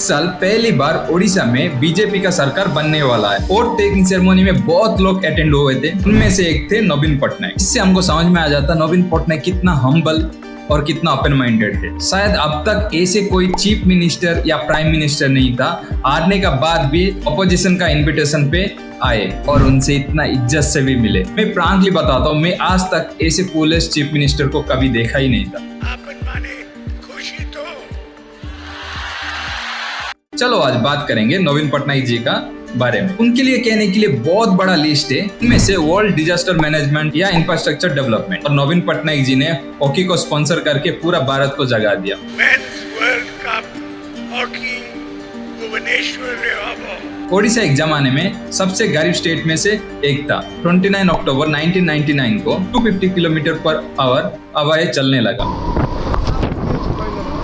इस साल पहली बार ओडिशा में बीजेपी का सरकार बनने वाला है और टेकिंग सेरेमनी में बहुत लोग अटेंड हुए थे। उनमें से एक थे नवीन पटनायक। इससे हमको समझ में आ जाता नवीन पटनायक कितना हम्बल और कितना ओपन माइंडेड है। शायद अब तक ऐसे कोई चीफ मिनिस्टर या प्राइम मिनिस्टर नहीं था हारने का बाद भी अपोजिशन का इनविटेशन पे आए और उनसे इतना इज्जत से भी मिले। मैं फ्रैंकली बताता हूँ, मैं आज तक ऐसे कूलेस्ट चीफ मिनिस्टर को कभी देखा ही नहीं था। खुशी तो। चलो आज बात करेंगे नवीन पटनायक जी का बारे में। उनके लिए कहने के लिए बहुत बड़ा लिस्ट है। इनमें से वर्ल्ड डिजास्टर मैनेजमेंट या इंफ्रास्ट्रक्चर डेवलपमेंट, और नवीन पटनायक जी ने हॉकी को स्पॉन्सर करके पूरा भारत को जगा दिया। ओडिशा एक जमाने में सबसे गरीब स्टेट में से एक था। 29 अक्टूबर 1999 को 250 किलोमीटर पर आवर हवाएं चलने लगा।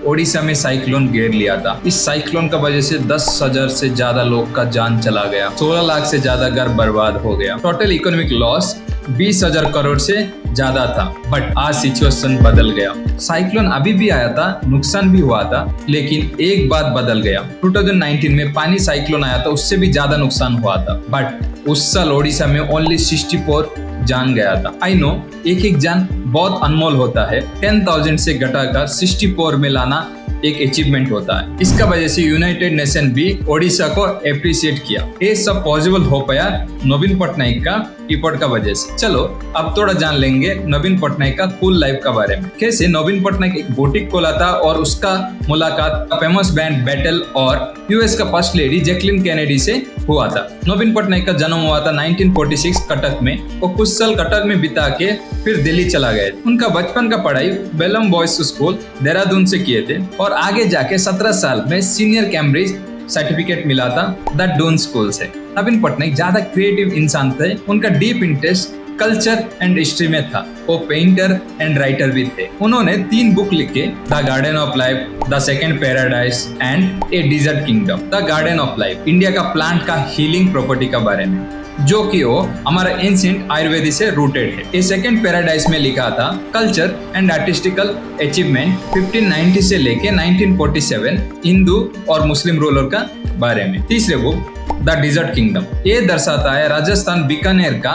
ओडिशा में साइक्लोन घेर लिया था। इस साइक्लोन का वजह से 10,000 से ज्यादा लोग का जान चला गया। 16 लाख से ज्यादा घर बर्बाद हो गया। टोटल इकोनॉमिक लॉस 20,000 करोड़ से ज्यादा था। बट आज सिचुएशन बदल गया। साइक्लोन अभी भी आया था, नुकसान भी हुआ था, लेकिन एक बात बदल गया। 2019 में पानी साइक्लोन आया था, उससे भी ज्यादा नुकसान हुआ था। बट उस साल ओडिशा में ओनली 64 जान गया था। आई नो एक जान बहुत अनमोल होता है। 10,000 से घटाकर 64 में लाना एक अचीवमेंट होता है। इसका वजह से यूनाइटेड नेशन भी ओडिशा को अप्रिशिएट किया। ये सब पॉसिबल हो पाया नवीन पटनायक का एफर्ट का वजह से। चलो अब थोड़ा जान लेंगे नवीन पटनायक का कूल लाइफ का बारे में। कैसे नवीन पटनायक एक बुटीक खोला था और उसका मुलाकात फेमस बैंड बैटल और यूएस का फर्स्ट लेडी जैकलिन कैनेडी से हुआ था। नवीन पटनायक का जन्म हुआ था 1946 कटक में। वो कुछ साल कटक में बिता के फिर दिल्ली चला गए। उनका बचपन का पढ़ाई बेलम बॉयज स्कूल देहरादून से किए थे और आगे जाके 17 साल में सीनियर कैम्ब्रिज सर्टिफिकेट मिला था द डून स्कूल से। नवीन पटनायक ज्यादा क्रिएटिव इंसान थे। उनका deep interest culture and history में था। वो पेंटर एंड राइटर भी थे। उन्होंने 3 बुक लिखे, the garden of life, the second paradise and a desert kingdom. The garden of life India का प्लांट का हीलिंग प्रॉपर्टी का बारे में, जो कि वो हमारा एंशिएंट आयुर्वेदिक से रूटेड है। ये सेकंड पैराडाइज में लिखा था कल्चर एंड आर्टिस्टिकल अचीवमेंट 1590 से लेके 1947 हिंदू और मुस्लिम रूलर का बारे में। तीसरे बुक द डिजर्ट किंगडम, ये दर्शाता है राजस्थान बीकानेर का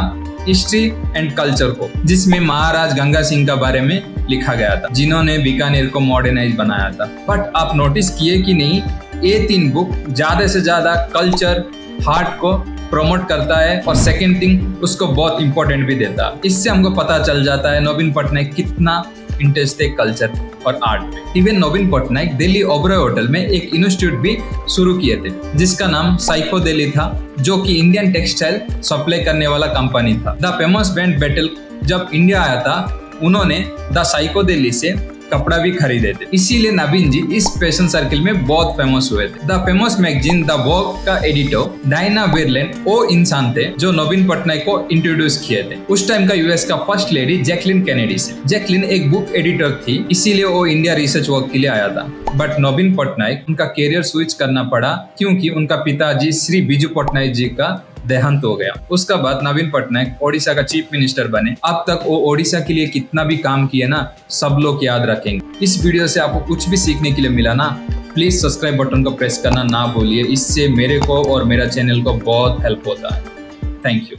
हिस्ट्री एंड कल्चर को, जिसमें महाराज गंगा सिंह का बारे में लिखा गया था, जिन्होंने बीकानेर को मॉडर्नाइज बनाया था। बट आप नोटिस किए कि नहीं, ये 3 बुक ज्यादा से ज्यादा कल्चर हार्ट को प्रमोट करता है और सेकंड थिंग उसको बहुत इंपॉर्टेंट भी देता है। इससे हमको पता चल जाता है नवीन पटनायक कितना इंटरेस्ट है कल्चर और आर्ट पे। इवन नवीन पटनायक दिल्ली ओबरॉय होटल में एक इंस्टीट्यूट भी शुरू किए थे, जिसका नाम साइको दिल्ली था, जो कि इंडियन टेक्सटाइल सप्लाई करने वाला कंपनी था। द फेमस बैंड बैटल जब इंडिया आया था, उन्होंने द साइको दिल्ली से कपड़ा भी खरीदे थे। इसीलिए नवीन जी इस फैशन सर्किल में बहुत फेमस हुए थे। द फेमस मैगजीन द वोग का एडिटर डायना वेरलैंड वो इंसान थे जो नवीन पटनायक को इंट्रोड्यूस किए थे उस टाइम का यूएस का फर्स्ट लेडी जैकलिन कैनेडी से। जैकलिन एक बुक एडिटर थी, इसीलिए वो इंडिया रिसर्च वर्क के लिए आया था। बट नवीन पटनायक उनका कैरियर स्विच करना पड़ा क्योंकि उनका पिताजी श्री बिजू पटनायक जी का देहांत हो गया। उसका बाद नवीन पटनायक ओडिशा का चीफ मिनिस्टर बने। अब तक वो ओडिशा के लिए कितना भी काम किए ना, सब लोग याद रखेंगे। इस वीडियो से आपको कुछ भी सीखने के लिए मिला ना, प्लीज सब्सक्राइब बटन को प्रेस करना ना भूलिए। इससे मेरे को और मेरा चैनल को बहुत हेल्प होता है। Thank you.